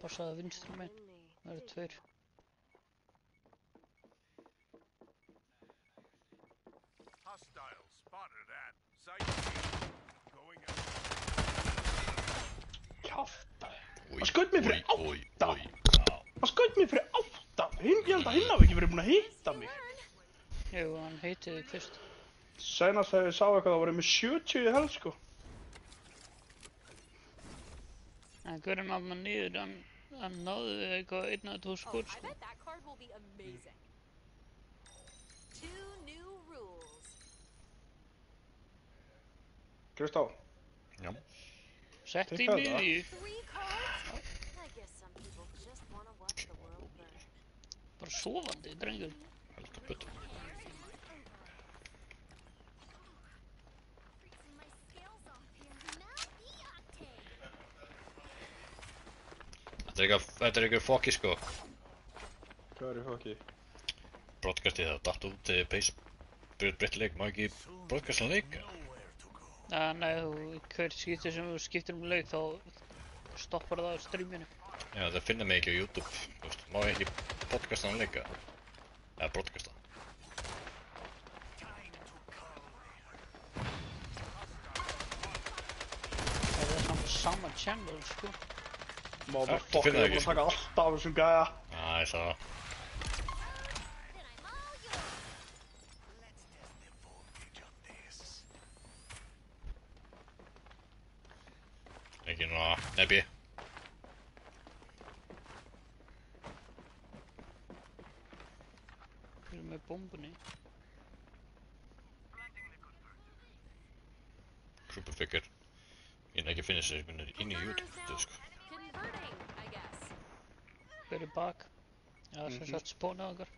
Passaði vinstri megin. Það eru tveir. Hostile spotted at site. Going out. Kjafta. Hann skaut mig fyrir 8. Já. Hann skaut mig fyrir 8. Ég held að hinn hafi ekki verið búinn að hitta mig. Jú, hann heiti þig fyrst. Seinast þegar ég sá eitthvað það voru með 70 í held sko. En hverjum að maður niður, hann náði við eitthvað 1 eða 2 skot I sko. bet that card will be amazing. 2 new rules. Kristó. Já. Sett í Tikkaðu það. miðju. 3 cards? I guess some people just want to watch the world burn. Bara sofandi, drengur. Heldur betur. Þetta er eitthvað fokki sko. Hvað er í fokki? Broadcastið það datt út þegar Pace breytt leik. Má ekki broadcasta leik? Nei, hver skiptir sem þú skiptir leik þá stoppar það á streaminu. Já, það finna mig ekki á YouTube. Þú veist, má ég ekki podcasta leika? Eða broadcasta. Það er samt sama channel sko. Motherfucker, finna það ég ekki, var að taka alltaf af þessum gæja. Já, ég sá það. Ekki núna, nebbi. Við erum með bombunni. Superfigure. Ég er ekki að finna þessi einhvern inn í YouTube, sko. Converting, I guess. Hver er bak? Já, sem sagt spónað okkar.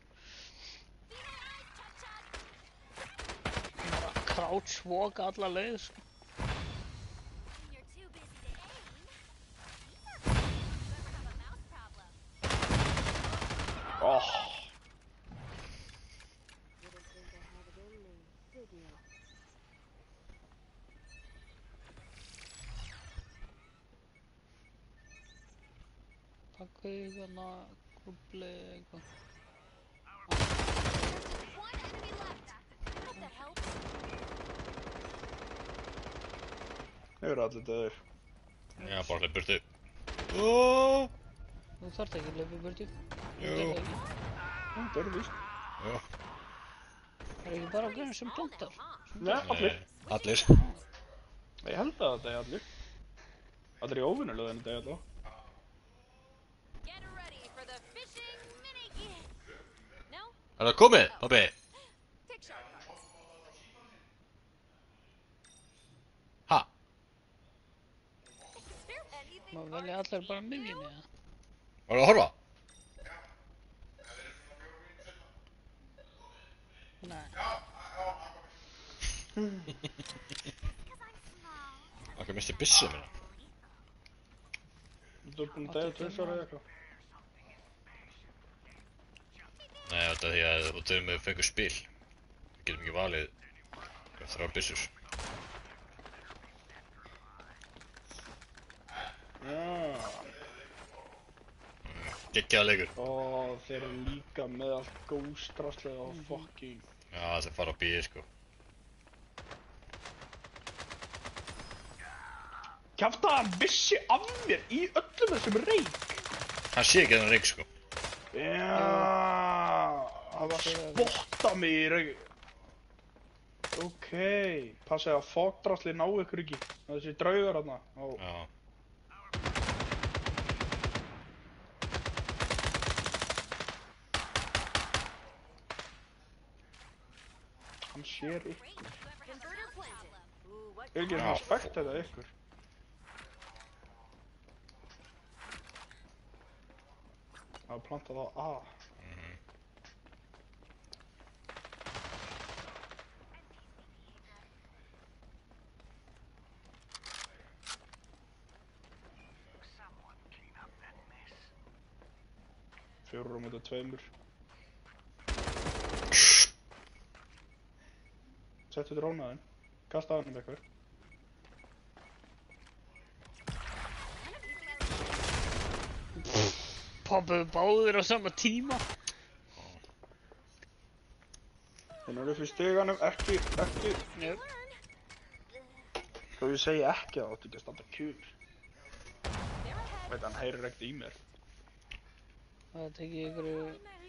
Bara crouch walk alla leið sko. You're too busy to aim. Whoever have a mouse problem? Oh. Didn't think I had it in me, did you? Takk eitthvað, kubli eitthvað. One enemy left. I hope that helps. Þeir eru allir döður. Já, bara hlið burtu. Óóóó. Þú þarft ekki að hlaupa í burtu. Jú. Það eru víst. Já. Það er ekki bara gauðin sem plantar. Nei, allir. Allir. Ég held að þetta er allir. Allir í óvinnulegu en þetta er allir. Get ready for the fishing mini. No? Er það komið, pabbi? Picture cards. Ha? Is there anything Má velja allir bara miðjunni eða? Var það að horfa? Nei. Akkur misti byssu minna. Þú ert búinn að deyja 2 ára eða eitthvað. Nei, þetta er því að þú döfum með fengur spil. Við getum ekki valið 3 byssur. Já. Geggjaða leikur. Og þeir eru líka með allt góðstraslið og fucking. Já, það fara á bíði sko. Kjafta hann vissi af mér í öllum þessum reik. Hann sé ekki þennan reik sko. Já. Það var að spotta mig í reik. Ok. Passið að fokdrasli ná ykkur ekki. Þessi draugar þarna. Já. Hann sér ykkur. Converter planted. Ooh, what Er ekki Já. svona spekt þetta ykkur? Það planta þá A. Fjórar á móti 2. Settu drónaðinn. Kasta hann um eitthvað. poppuðu báðir á sama tíma. Þeir eru fyrir stiganum, ekki. Jú. Svo ég segi ekki að það átti ekki að standa kjur. Veit hann heyrir ekkert í mér. Það tekið ykkur